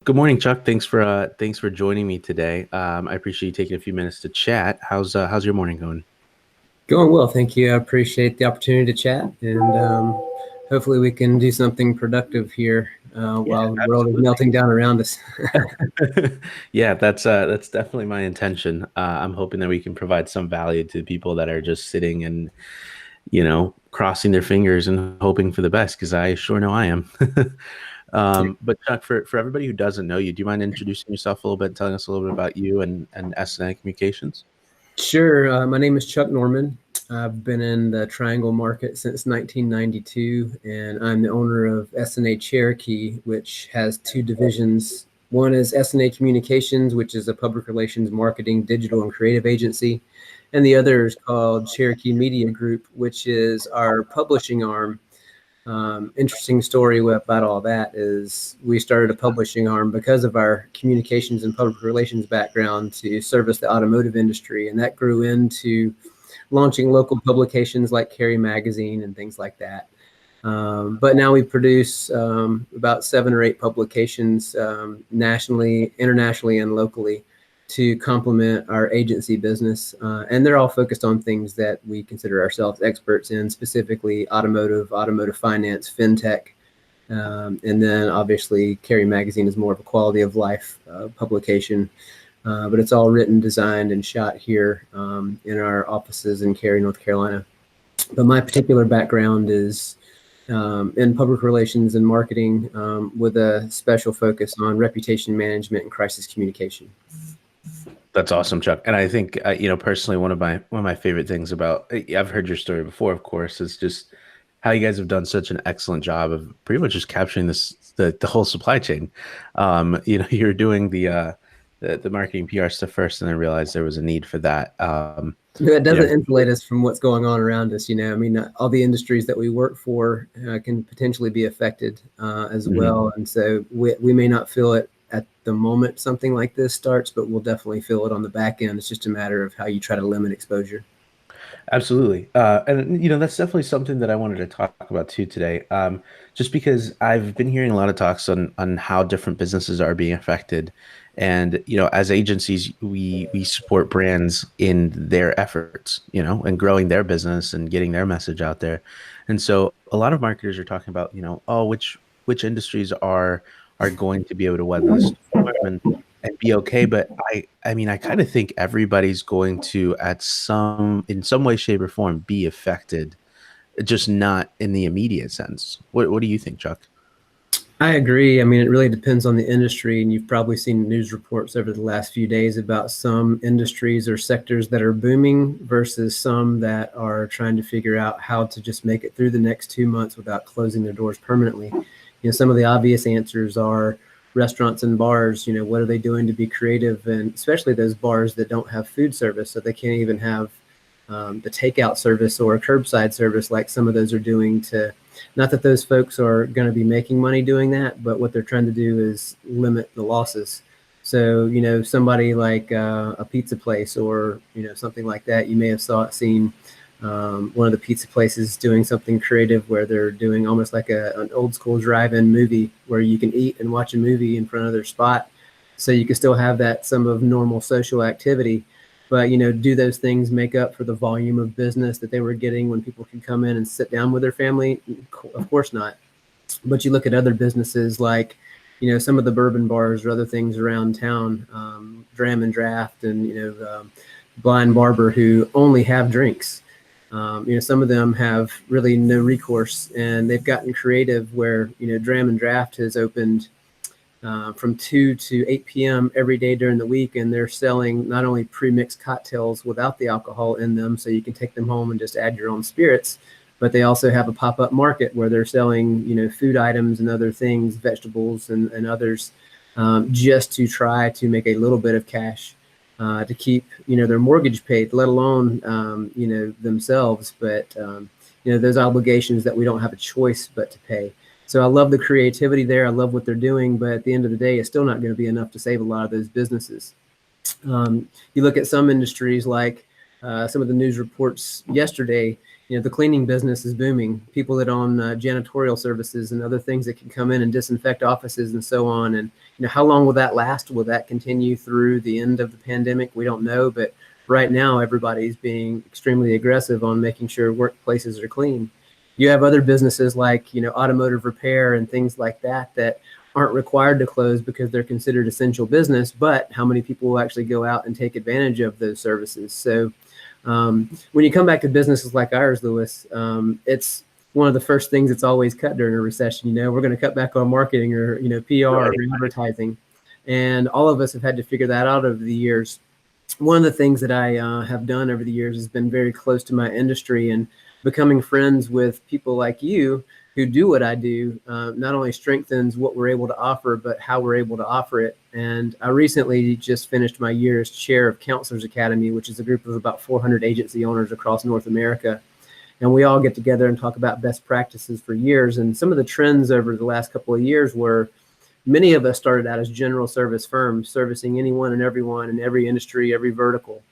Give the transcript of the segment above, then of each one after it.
Good morning, Chuck. Thanks for joining me today. I appreciate you taking a few minutes to chat. How's your morning going? Going well, thank you. I appreciate the opportunity to chat, and hopefully we can do something productive here Yeah, while the world is absolutely. melting down around us. Yeah, that's definitely my intention. I'm hoping that we can provide some value to people that are just sitting and crossing their fingers and hoping for the best, because I sure know I am. But Chuck, for everybody who doesn't know you, do you mind introducing yourself a little bit, telling us a little bit about you and S&A Communications? Sure. My name is Chuck Norman. I've been in the Triangle market since 1992, and I'm the owner of S&A Cherokee, which has two divisions. One is S&A Communications, which is a public relations, marketing, digital, and creative agency. And the other is called Cherokee Media Group, which is our publishing arm. Interesting story about all that is we started a publishing arm because of our communications and public relations background to service the automotive industry, and that grew into launching local publications like Carry Magazine and things like that. But now we produce about 7 or 8 publications nationally, internationally, and locally to complement our agency business. And they're all focused on things that we consider ourselves experts in, specifically automotive finance, fintech. And then obviously Carry Magazine is more of a quality of life publication. But it's all written, designed, and shot here in our offices in Cary, North Carolina. But my particular background is in public relations and marketing with a special focus on reputation management and crisis communication. That's awesome, Chuck. And I think, personally, one of my favorite things about I've heard your story before, of course, is just how you guys have done such an excellent job of pretty much just capturing the whole supply chain. You're doing the marketing PR stuff first, and then realized there was a need for that. That You know, doesn't insulate us from what's going on around us. I mean, all the industries that we work for can potentially be affected as mhm. well. And so we may not feel it at the moment something like this starts, but we'll definitely feel it on the back end. It's just a matter of how you try to limit exposure. Absolutely. And that's definitely something that I wanted to talk about too today. Just because I've been hearing a lot of talks on how different businesses are being affected. And, as agencies, we support brands in their efforts, and growing their business and getting their message out there. And so a lot of marketers are talking about, oh, which industries are going to be able to weather the storm and be okay. But I mean, I kind of think everybody's going to in some way, shape, or form be affected, just not in the immediate sense. What do you think, Chuck? I agree. I mean, it really depends on the industry, and you've probably seen news reports over the last few days about some industries or sectors that are booming versus some that are trying to figure out how to just make it through the next 2 months without closing their doors permanently. Some of the obvious answers are restaurants and bars. What are they doing to be creative, and especially those bars that don't have food service, so they can't even have the takeout service or a curbside service like some of those are doing to, not that those folks are going to be making money doing that, but what they're trying to do is limit the losses. So, somebody like a pizza place or, something like that, you may have seen one of the pizza places doing something creative where they're doing almost like an old school drive-in movie where you can eat and watch a movie in front of their spot. So you can still have that some of normal social activity, but do those things make up for the volume of business that they were getting when people could come in and sit down with their family? Of course not. But you look at other businesses like, some of the bourbon bars or other things around town, Dram and Draft, and Blind Barber, who only have drinks. Some of them have really no recourse, and they've gotten creative where Dram and Draft has opened from 2 to 8 p.m. every day during the week, and they're selling not only pre-mixed cocktails without the alcohol in them, so you can take them home and just add your own spirits, but they also have a pop-up market where they're selling food items and other things, vegetables and others, just to try to make a little bit of cash to keep their mortgage paid, let alone themselves, but those obligations that we don't have a choice but to pay. So I love the creativity there. I love what they're doing, but at the end of the day, it's still not going to be enough to save a lot of those businesses. You look at some industries like some of the news reports yesterday, The cleaning business is booming. People that own janitorial services and other things that can come in and disinfect offices and so on. And how long will that last? Will that continue through the end of the pandemic? We don't know, but right now everybody's being extremely aggressive on making sure workplaces are clean. You have other businesses like automotive repair and things like that that aren't required to close because they're considered essential business, but how many people will actually go out and take advantage of those services? So when you come back to businesses like ours, Luis, it's one of the first things that's always cut during a recession. We're going to cut back on marketing or PR or Right. advertising, and all of us have had to figure that out over the years. One of the things that I have done over the years has been very close to my industry, and becoming friends with people like you who do what I do not only strengthens what we're able to offer, but how we're able to offer it. And I recently just finished my year as chair of Counselors Academy, which is a group of about 400 agency owners across North America. And we all get together and talk about best practices for years. And some of the trends over the last couple of years were many of us started out as general service firms, servicing anyone and everyone in every industry, every vertical.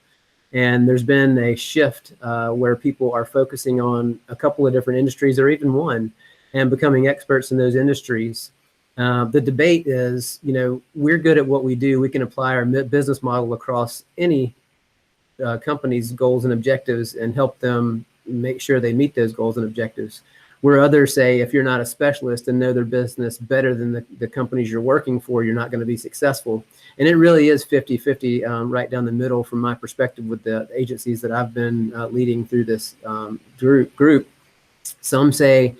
And there's been a shift where people are focusing on a couple of different industries or even one and becoming experts in those industries. The debate is, we're good at what we do. We can apply our business model across any company's goals and objectives and help them make sure they meet those goals and objectives. Where others say, if you're not a specialist and know their business better than the companies you're working for, you're not going to be successful. And it really is 50-50 right down the middle from my perspective with the agencies that I've been leading through this group. Some say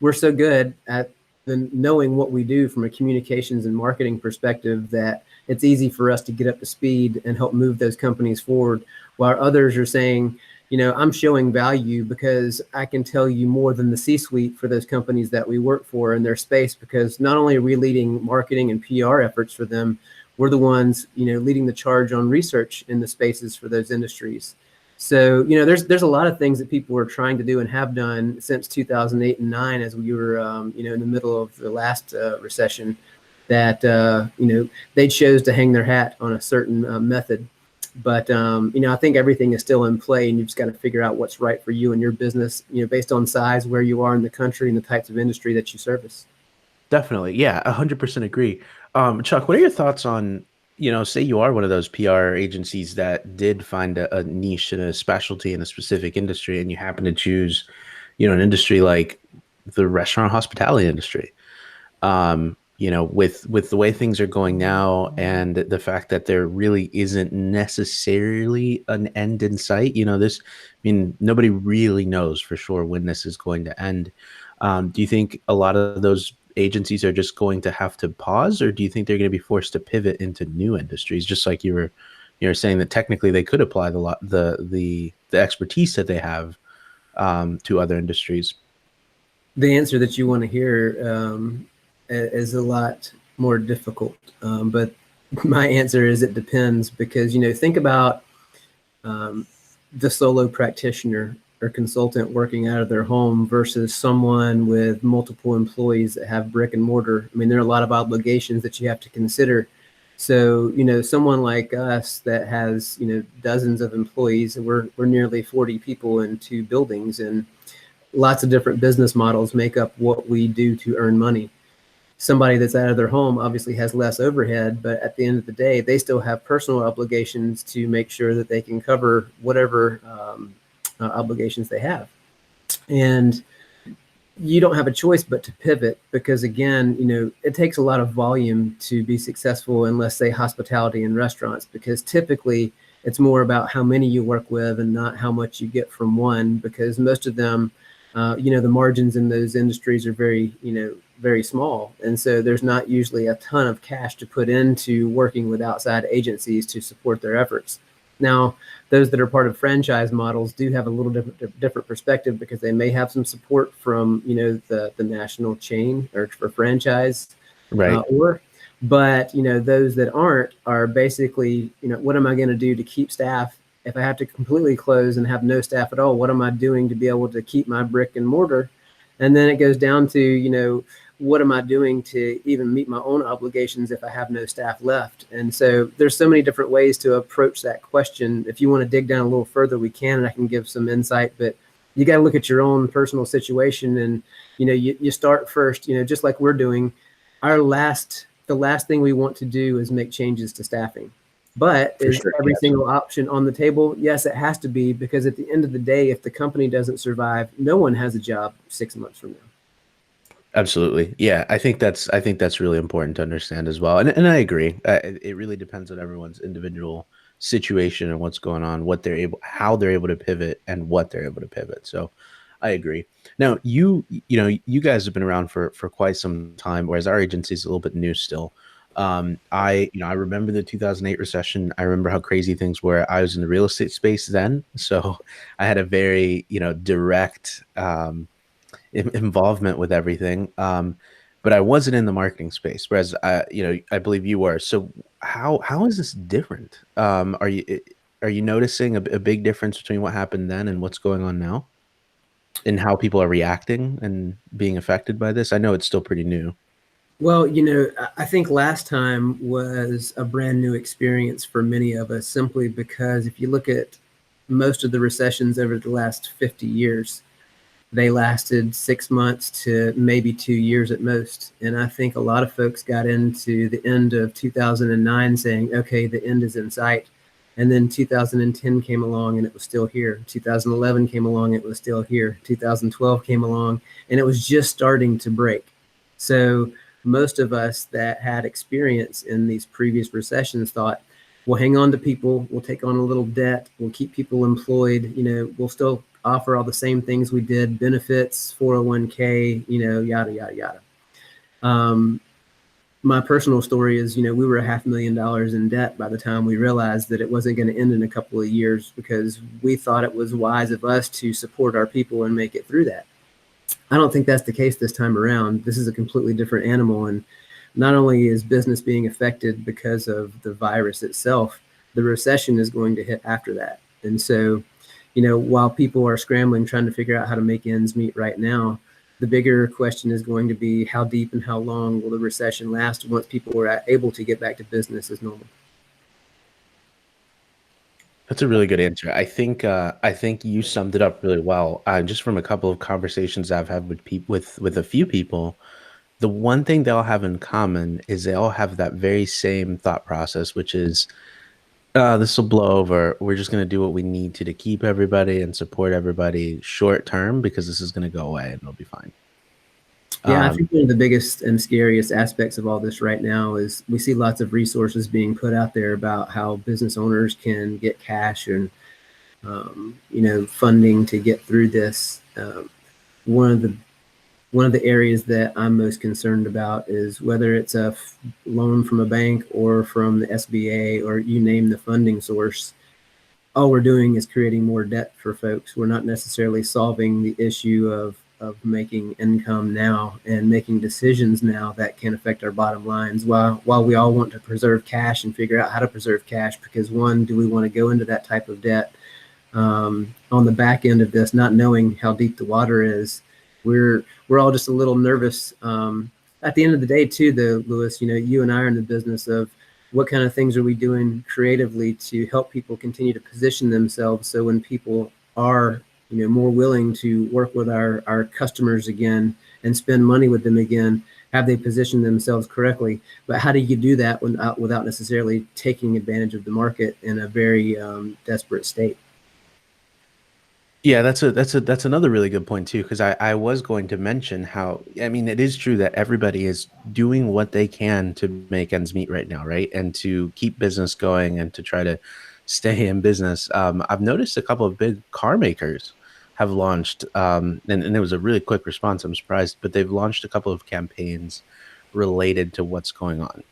we're so good at knowing what we do from a communications and marketing perspective that it's easy for us to get up to speed and help move those companies forward, while others are saying, I'm showing value because I can tell you more than the C-suite for those companies that we work for in their space, because not only are we leading marketing and PR efforts for them, we're the ones, leading the charge on research in the spaces for those industries. So, there's a lot of things that people are trying to do and have done since 2008 and 9, as we were, in the middle of the last recession, that, they chose to hang their hat on a certain method. But, I think everything is still in play, and you've just got to figure out what's right for you and your business, based on size, where you are in the country, and the types of industry that you service. Definitely. Yeah, 100% agree. Chuck, what are your thoughts on, say you are one of those PR agencies that did find a niche and a specialty in a specific industry, and you happen to choose, an industry like the restaurant hospitality industry. With the way things are going now and the fact that there really isn't necessarily an end in sight, nobody really knows for sure when this is going to end. Do you think a lot of those agencies are just going to have to pause, or do you think they're going to be forced to pivot into new industries? Just like you were saying that technically they could apply the expertise that they have to other industries. The answer that you want to hear is a lot more difficult. But my answer is it depends, because, think about the solo practitioner or consultant working out of their home versus someone with multiple employees that have brick and mortar. I mean, there are a lot of obligations that you have to consider. So, someone like us that has, dozens of employees, and we're nearly 40 people in 2 buildings, and lots of different business models make up what we do to earn money. Somebody that's out of their home obviously has less overhead, but at the end of the day, they still have personal obligations to make sure that they can cover whatever obligations they have. And you don't have a choice but to pivot, because again, it takes a lot of volume to be successful in, let's say, hospitality and restaurants, because typically it's more about how many you work with and not how much you get from one, because most of them, the margins in those industries are very, very small. And so there's not usually a ton of cash to put into working with outside agencies to support their efforts. Now, those that are part of franchise models do have a little different perspective, because they may have some support from, the national chain or for franchise, Right. but, those that aren't are basically, what am I going to do to keep staff? If I have to completely close and have no staff at all, what am I doing to be able to keep my brick and mortar? And then it goes down to, what am I doing to even meet my own obligations if I have no staff left? And so there's so many different ways to approach that question. If you want to dig down a little further, we can, and I can give some insight. But you got to look at your own personal situation, and you start first, just like we're doing. The last thing we want to do is make changes to staffing. But For is sure. every Yeah, single absolutely. option on the table? Yes, it has to be, because at the end of the day, if the company doesn't survive, no one has a job 6 months from now. Absolutely. Yeah, I think that's really important to understand as well. And I agree. It really depends on everyone's individual situation and what's going on, how they're able to pivot and what they're able to pivot. So I agree. Now, you guys have been around for quite some time, whereas our agency is a little bit new still. I remember the 2008 recession. I remember how crazy things were. I was in the real estate space then, so I had a very, direct involvement with everything. But I wasn't in the marketing space, whereas I believe you were. So how is this different? Are you noticing a big difference between what happened then and what's going on now, and how people are reacting and being affected by this? I know it's still pretty new. Well, I think last time was a brand new experience for many of us, simply because if you look at most of the recessions over the last 50 years, they lasted 6 months to maybe 2 years at most. And I think a lot of folks got into the end of 2009 saying, okay, the end is in sight. And then 2010 came along and it was still here. 2011 came along, it was still here. 2012 came along and it was just starting to break. So most of us that had experience in these previous recessions thought, we'll hang on to people, we'll take on a little debt, we'll keep people employed, we'll still offer all the same things we did, benefits, 401k, yada, yada, yada. Um, my personal story is, we were $500,000 in debt by the time we realized that it wasn't going to end in a couple of years, because we thought it was wise of us to support our people and make it through that. I don't think that's the case this time around. This is a completely different animal. And not only is business being affected because of the virus itself, the recession is going to hit after that. And so, while people are scrambling, trying to figure out how to make ends meet right now, the bigger question is going to be how deep and how long will the recession last once people are able to get back to business as normal. That's a really good answer. I think you summed it up really well. Just from a couple of conversations I've had with a few people, the one thing they all have in common is they all have that very same thought process, which is, this will blow over. We're just going to do what we need to keep everybody and support everybody short term, because this is going to go away and it'll be fine. Yeah, I Um, think one of the biggest and scariest aspects of all this right now is we see lots of resources being put out there about how business owners can get cash and funding to get through this. One of the one of the areas that I'm most concerned about is whether it's a loan from a bank or from the SBA, or you name the funding source. All we're doing is creating more debt for folks. We're not necessarily solving the issue of making income now and making decisions now that can affect our bottom lines. While we all want to preserve cash and figure out how to preserve cash, because one, do we want to go into that type of debt? On the back end of this, not knowing how deep the water is, we're all just a little nervous. At the end of the day, too, though, Lewis, you and I are in the business of what kind of things are we doing creatively to help people continue to position themselves, so when people are more willing to work with our customers again and spend money with them again, have they positioned themselves correctly? But how do you do that without necessarily taking advantage of the market in a very desperate state? Yeah, that's another really good point too, because I was going to mention how, I mean, it is true that everybody is doing what they can to make ends meet right now, right? And to keep business going and to try to stay in business. I've noticed a couple of big car makers have launched, and it was a really quick response. I'm surprised, but they've launched a couple of campaigns related to what's going on,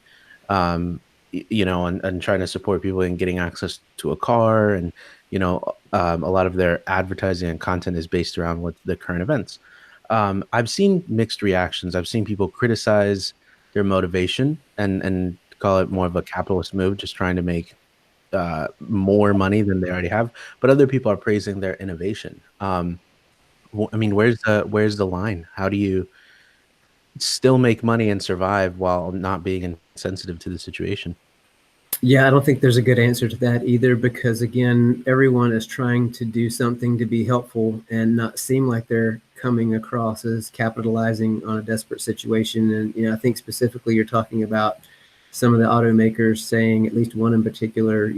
and trying to support people in getting access to a car. And, a lot of their advertising and content is based around what the current events. I've seen mixed reactions. I've seen people criticize their motivation and call it more of a capitalist move, just trying to make more money than they already have. But other people are praising their innovation. I mean, where's the line? How do you still make money and survive while not being insensitive to the situation? Yeah, I don't think there's a good answer to that either, because again, everyone is trying to do something to be helpful and not seem like they're coming across as capitalizing on a desperate situation. And, I think specifically you're talking about some of the automakers saying, at least one in particular,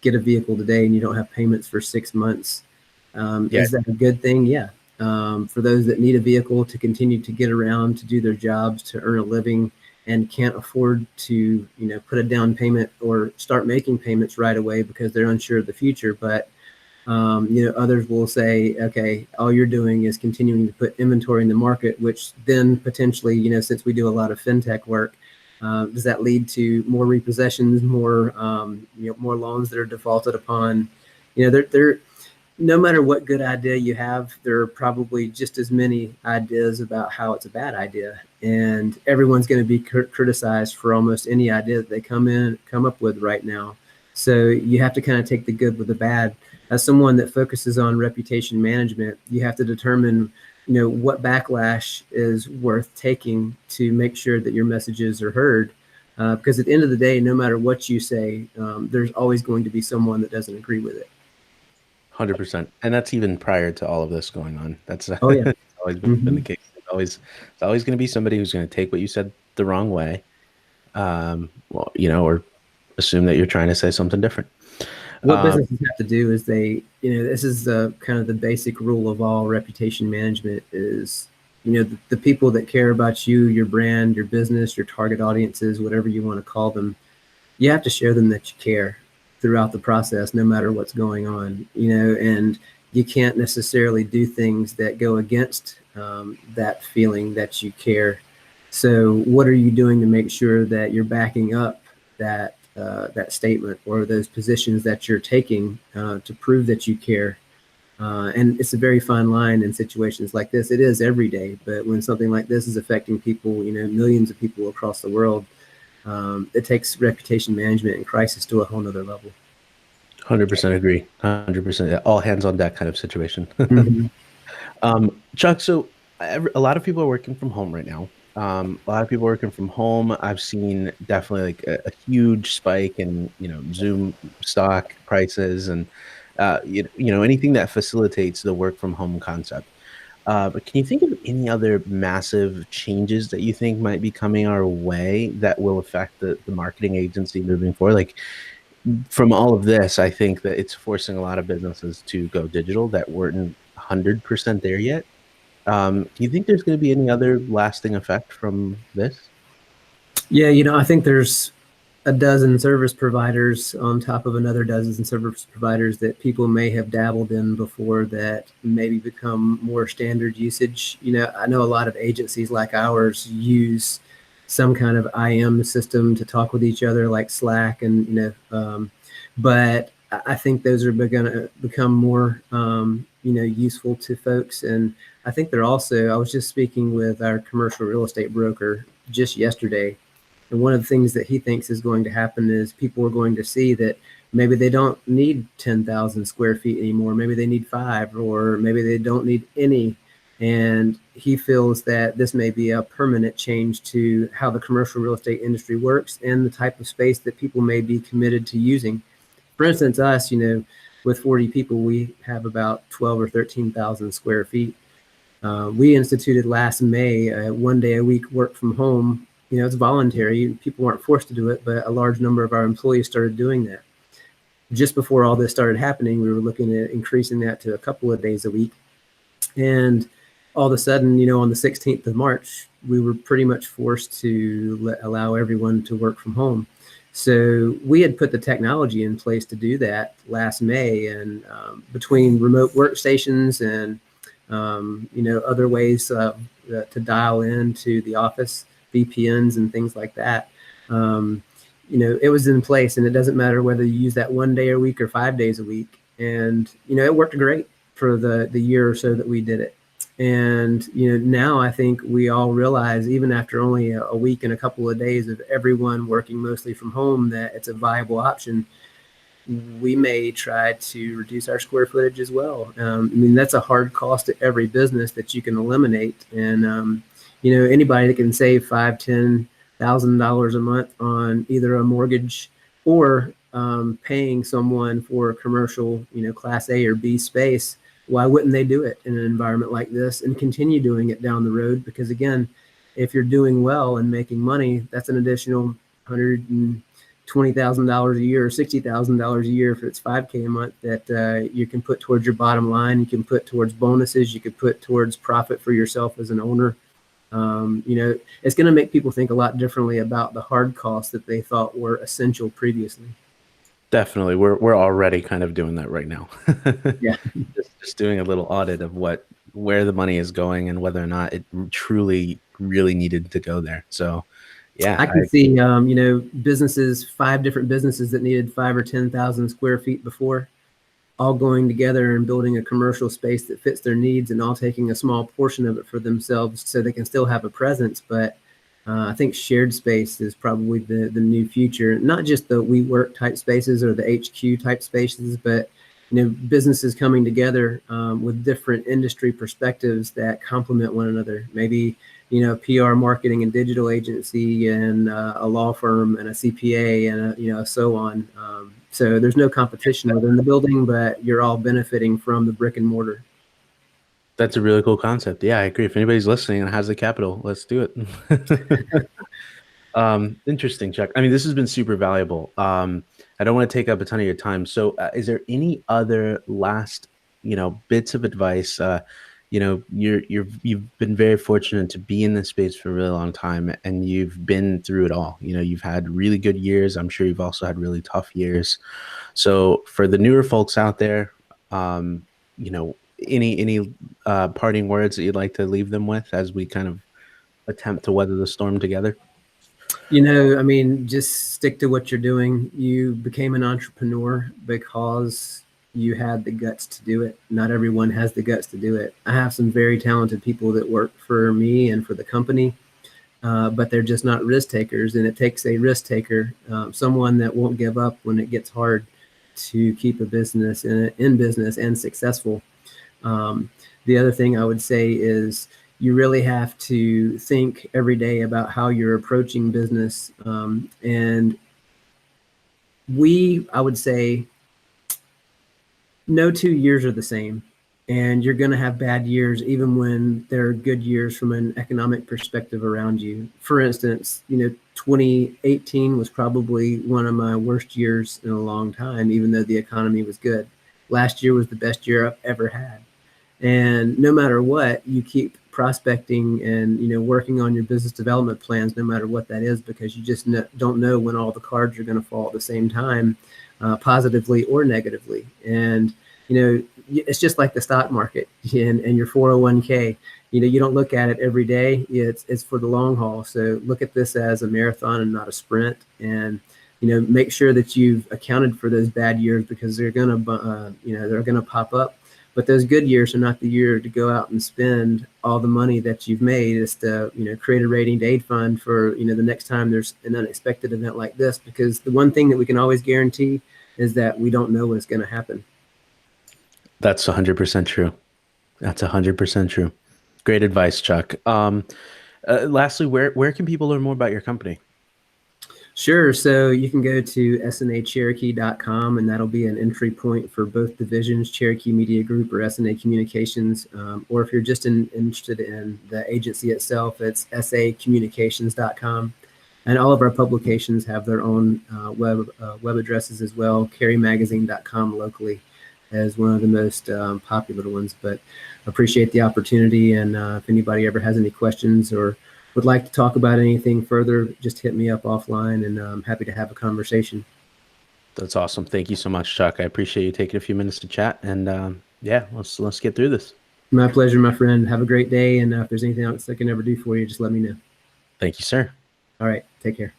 get a vehicle today and you don't have payments for 6 months. Yeah, Is that a good thing? Yeah. For those that need a vehicle to continue to get around, to do their jobs, to earn a living, and can't afford to, put a down payment or start making payments right away because they're unsure of the future. But others will say, okay, all you're doing is continuing to put inventory in the market, which then potentially, since we do a lot of fintech work, does that lead to more repossessions, more loans that are defaulted upon? They're no matter what good idea you have, there are probably just as many ideas about how it's a bad idea, and everyone's going to be criticized for almost any idea that they come up with right now. So you have to kind of take the good with the bad. As someone that focuses on reputation management, you have to determine, what backlash is worth taking to make sure that your messages are heard. Because at the end of the day, no matter what you say, there's always going to be someone that doesn't agree with it. 100%. And that's even prior to all of this going on. That's Oh yeah. it's always been the Mm-hmm. case. It's always going to be somebody who's going to take what you said the wrong way. Well, or assume that you're trying to say something different. What Um, businesses have to do is this is the kind of the basic rule of all reputation management is, the people that care about you, your brand, your business, your target audiences, whatever you want to call them, you have to show them that you care throughout the process, no matter what's going on, and you can't necessarily do things that go against that feeling that you care. So what are you doing to make sure that you're backing up that statement or those positions that you're taking to prove that you care? And it's a very fine line in situations like this. It is every day, but when something like this is affecting people, millions of people across the world, it takes reputation management and crisis to a whole nother level. 100% agree. 100%. All hands on deck kind of situation. Mm-hmm. Chuck, so a lot of people are working from home right now. A lot of people working from home. I've seen definitely like a huge spike in, Zoom stock prices and, anything that facilitates the work from home concept. But can you think of any other massive changes that you think might be coming our way that will affect the marketing agency moving forward? Like from all of this, I think that it's forcing a lot of businesses to go digital that weren't 100% there yet. Do you think there's going to be any other lasting effect from this? Yeah, I think there's a dozen service providers on top of another dozen service providers that people may have dabbled in before that maybe become more standard usage. I know a lot of agencies like ours use some kind of IM system to talk with each other, like Slack, and but I think those are going to become more useful to folks. And I think they're also. I was just speaking with our commercial real estate broker just yesterday, and one of the things that he thinks is going to happen is people are going to see that maybe they don't need 10,000 square feet anymore. Maybe they need 5, or maybe they don't need any. And he feels that this may be a permanent change to how the commercial real estate industry works and the type of space that people may be committed to using. For instance, us, with 40 people, we have about 12 or 13,000 square feet. We instituted last May 1 day a week work from home. It's voluntary. People weren't forced to do it, but a large number of our employees started doing that. Just before all this started happening, we were looking at increasing that to a couple of days a week. And all of a sudden, on the 16th of March, we were pretty much forced to allow everyone to work from home. So we had put the technology in place to do that last May, and between remote workstations and other ways to dial into the office, VPNs and things like that. It was in place, and it doesn't matter whether you use that 1 day a week or 5 days a week. And it worked great for the year or so that we did it. And now I think we all realize, even after only a week and a couple of days of everyone working mostly from home, that it's a viable option. We may try to reduce our square footage as well. That's a hard cost to every business that you can eliminate. And anybody that can save $5,000, $10,000 a month on either a mortgage or paying someone for a commercial, class A or B space. Why wouldn't they do it in an environment like this and continue doing it down the road? Because again, if you're doing well and making money, that's an additional $120,000 a year or $60,000 a year if it's 5K a month that you can put towards your bottom line. You can put towards bonuses. You could put towards profit for yourself as an owner. It's going to make people think a lot differently about the hard costs that they thought were essential previously. Definitely. We're already kind of doing that right now. Yeah. Just doing a little audit of where the money is going and whether or not it truly really needed to go there. So yeah, I can see, businesses, 5 different businesses that needed 5 or 10,000 square feet before, all going together and building a commercial space that fits their needs and all taking a small portion of it for themselves so they can still have a presence. But I think shared space is probably the new future, not just the WeWork type spaces or the HQ type spaces, but businesses coming together with different industry perspectives that complement one another. Maybe PR, marketing, and digital agency, and a law firm, and a CPA, and so on. So there's no competition within the building, but you're all benefiting from the brick and mortar. that's a really cool concept. Yeah, I agree. If anybody's listening and has the capital, let's do it. Interesting, Chuck. I mean, this has been super valuable. I don't want to take up a ton of your time. So, is there any other last, bits of advice? You've been very fortunate to be in this space for a really long time, and you've been through it all. You've had really good years. I'm sure you've also had really tough years. So, for the newer folks out there, any parting words that you'd like to leave them with as we kind of attempt to weather the storm together? I mean, just stick to what you're doing. You became an entrepreneur because you had the guts to do it. Not everyone has the guts to do it. I have some very talented people that work for me and for the company, but they're just not risk takers. And it takes a risk taker, someone that won't give up when it gets hard, to keep a business in business and successful. The other thing I would say is you really have to think every day about how you're approaching business. And I would say, no 2 years are the same. And you're going to have bad years, even when there are good years from an economic perspective around you. For instance, 2018 was probably one of my worst years in a long time, even though the economy was good. Last year was the best year I've ever had. And no matter what, you keep prospecting and working on your business development plans, no matter what that is, because you just don't know when all the cards are going to fall at the same time, positively or negatively. And it's just like the stock market and your 401k. You don't look at it every day. It's for the long haul. So look at this as a marathon and not a sprint. And make sure that you've accounted for those bad years, because they're gonna pop up. But those good years are not the year to go out and spend all the money that you've made. It's to create a rating aid fund for the next time there's an unexpected event like this. Because the one thing that we can always guarantee is that we don't know what's going to happen. That's 100% true. That's 100% true. Great advice, Chuck. Lastly, where can people learn more about your company? Sure. So you can go to S&A and that'll be an entry point for both divisions, Cherokee Media Group or S&A Communications. Or if you're just interested in the agency itself, it's SACommunications.com. And all of our publications have their own web addresses as well. Carrymagazine.com locally as one of the most popular ones. But appreciate the opportunity. And if anybody ever has any questions or would like to talk about anything further, just hit me up offline, and I'm happy to have a conversation. That's awesome. Thank you so much, Chuck. I appreciate you taking a few minutes to chat. And yeah, let's get through this. My pleasure, my friend. Have a great day. And if there's anything else I can ever do for you, just let me know. Thank you, sir. All right. Take care.